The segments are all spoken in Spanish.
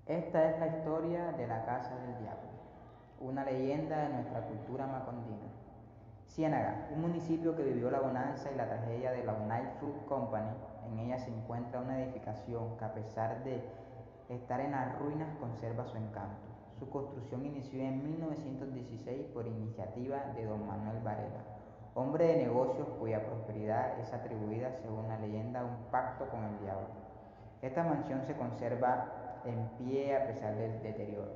Esta es la historia de la Casa del Diablo, una leyenda de nuestra cultura macondina. Ciénaga, un municipio que vivió la bonanza y la tragedia de la United Fruit Company. En ella se encuentra una edificación que, a pesar de estar en las ruinas, conserva su encanto. Su construcción inició en 1916 por iniciativa de don Manuel Varela, hombre de negocios cuya prosperidad es atribuida, según la leyenda, a un pacto con el diablo. Esta mansión se conserva en pie a pesar del deterioro.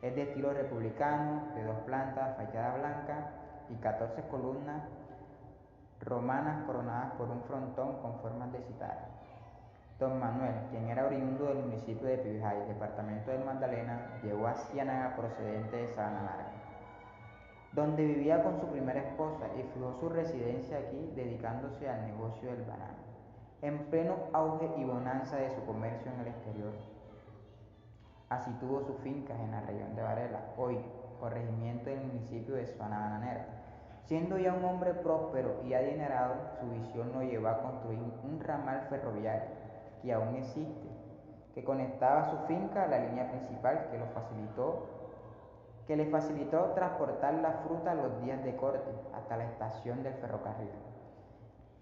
Es de estilo republicano, de 2 plantas, fachada blanca y 14 columnas romanas coronadas por un frontón con formas de cítara. Don Manuel, quien era oriundo del municipio de Pibijay, departamento del Magdalena, llegó a Ciénaga procedente de Sabana Larga, donde vivía con su primera esposa, y fijó su residencia aquí, dedicándose al negocio del banano, en pleno auge y bonanza de su comercio en el exterior. Así tuvo sus fincas en la región de Varela, hoy corregimiento del municipio de Sabana Bananera. Siendo ya un hombre próspero y adinerado, su visión lo llevó a construir un ramal ferroviario, que aún existe, que conectaba su finca a la línea principal, que le facilitó transportar la fruta los días de corte hasta la estación del ferrocarril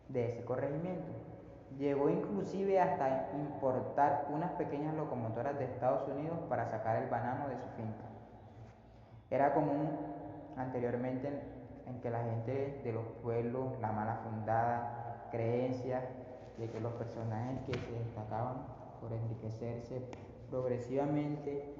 de ese corregimiento. Llegó inclusive hasta importar unas pequeñas locomotoras de Estados Unidos para sacar el banano de su finca. Era común anteriormente en que la gente de los pueblos, la mala fundada creencia de que los personajes que se destacaban por enriquecerse progresivamente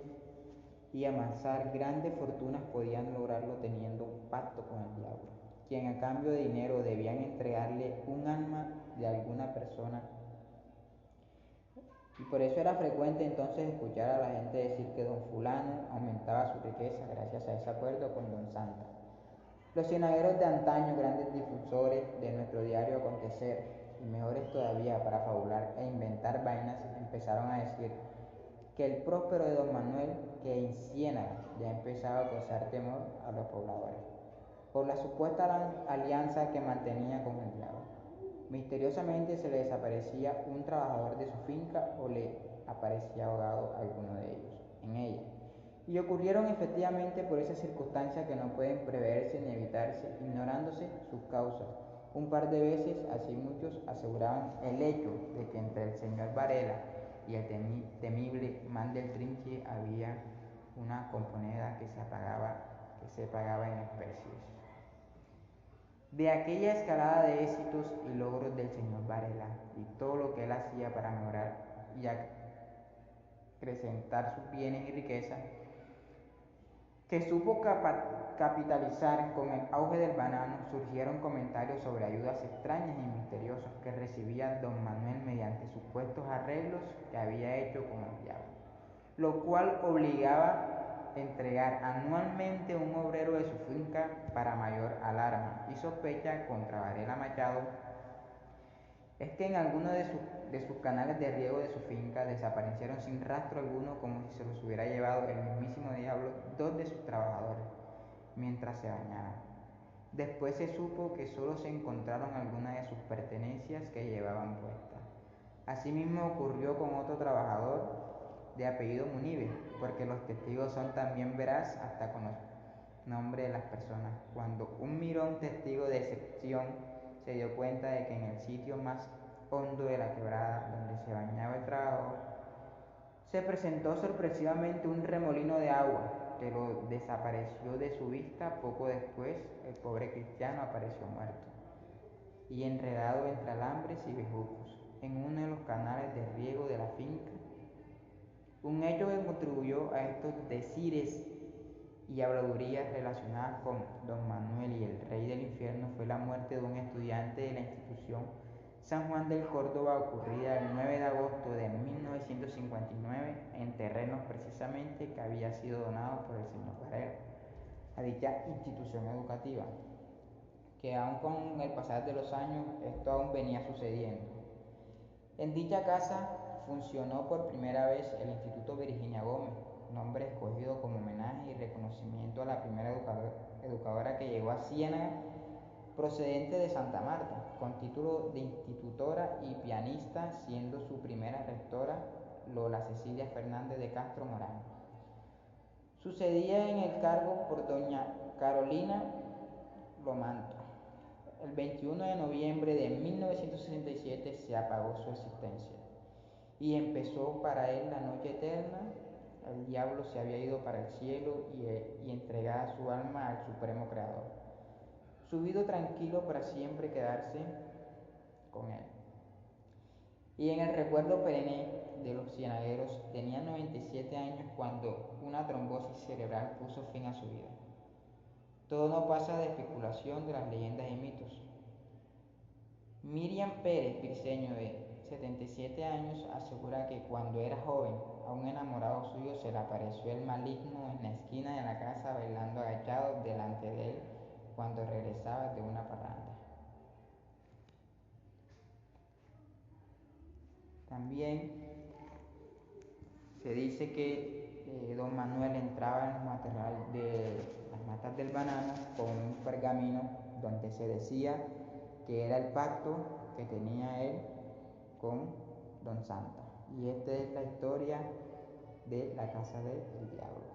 y amasar grandes fortunas podían lograrlo teniendo un pacto con el diablo, quien a cambio de dinero debían entregarle un alma de alguna persona. Y por eso era frecuente entonces escuchar a la gente decir que don fulano aumentaba su riqueza gracias a ese acuerdo con don Santa. Los cienagueros de antaño, grandes difusores de nuestro diario acontecer, y mejores todavía para fabular e inventar vainas, empezaron a decir que el próspero de don Manuel, que en Ciénaga ya empezaba a causar temor a los pobladores, por la supuesta alianza que mantenía con el diablo. Misteriosamente se le desaparecía un trabajador de su finca o le aparecía ahogado alguno de ellos en ella. Y ocurrieron efectivamente por esas circunstancias que no pueden preverse ni evitarse, ignorándose sus causas. Un par de veces, así muchos aseguraban el hecho de que entre el señor Varela y el temible man del Trinche había una componenda que se pagaba en especies. De aquella escalada de éxitos y logros del señor Varela y todo lo que él hacía para mejorar y acrecentar sus bienes y riquezas, que supo capitalizar con el auge del banano, surgieron comentarios sobre ayudas extrañas y misteriosas que recibía don Manuel mediante supuestos arreglos que había hecho con el diablo, lo cual obligaba a entregar anualmente un obrero de su finca para mayor alarma y sospecha contra Varela Machado. Es que en alguno de sus canales de riego de su finca desaparecieron sin rastro alguno, como si se los hubiera llevado el mismísimo diablo 2 de sus trabajadores mientras se bañaban. Después se supo que solo se encontraron algunas de sus pertenencias que llevaban puestas. Asimismo ocurrió con otro trabajador de apellido Munive, porque los testigos son también veraz hasta con los nombres de las personas. Cuando un mirón testigo de excepción se dio cuenta de que en el sitio más hondo de la quebrada donde se bañaba el trabajador, se presentó sorpresivamente un remolino de agua que lo desapareció de su vista. Poco después, el pobre cristiano apareció muerto y enredado entre alambres y bejucos en uno de los canales de riego de la finca. Un hecho que contribuyó a estos decires y habladurías relacionadas con don Manuel y el rey del infierno fue la muerte de un estudiante de la institución San Juan del Córdoba, ocurrida el 9 de agosto de 1959 en terrenos precisamente que había sido donado por el señor Varela a dicha institución educativa, que aun con el pasar de los años esto aún venía sucediendo. En dicha casa funcionó por primera vez el Instituto Virginia Gómez, nombre escogido como homenaje y reconocimiento a la primera educadora que llegó a Ciénaga, procedente de Santa Marta, con título de institutora y pianista, siendo su primera rectora Lola Cecilia Fernández de Castro Morán. Sucedía en el cargo por doña Carolina Lomanto. El 21 de noviembre de 1967 se apagó su existencia y empezó para él la noche eterna. El diablo se había ido para el cielo y entregada su alma al Supremo Creador, subido tranquilo para siempre quedarse con él. Y en el recuerdo perenne de los cienagueros, tenía 97 años cuando una trombosis cerebral puso fin a su vida. Todo no pasa de especulación de las leyendas y mitos. Miriam Pérez Briceño, de 77 años, asegura que cuando era joven, a un enamorado suyo se le apareció el maligno en la esquina de la casa bailando agachado delante de él cuando regresaba de una parranda. También se dice que don Manuel entraba en los matorrales de las matas del banano con un pergamino donde se decía que era el pacto que tenía él con don Santa. Y esta es la historia de la casa del diablo.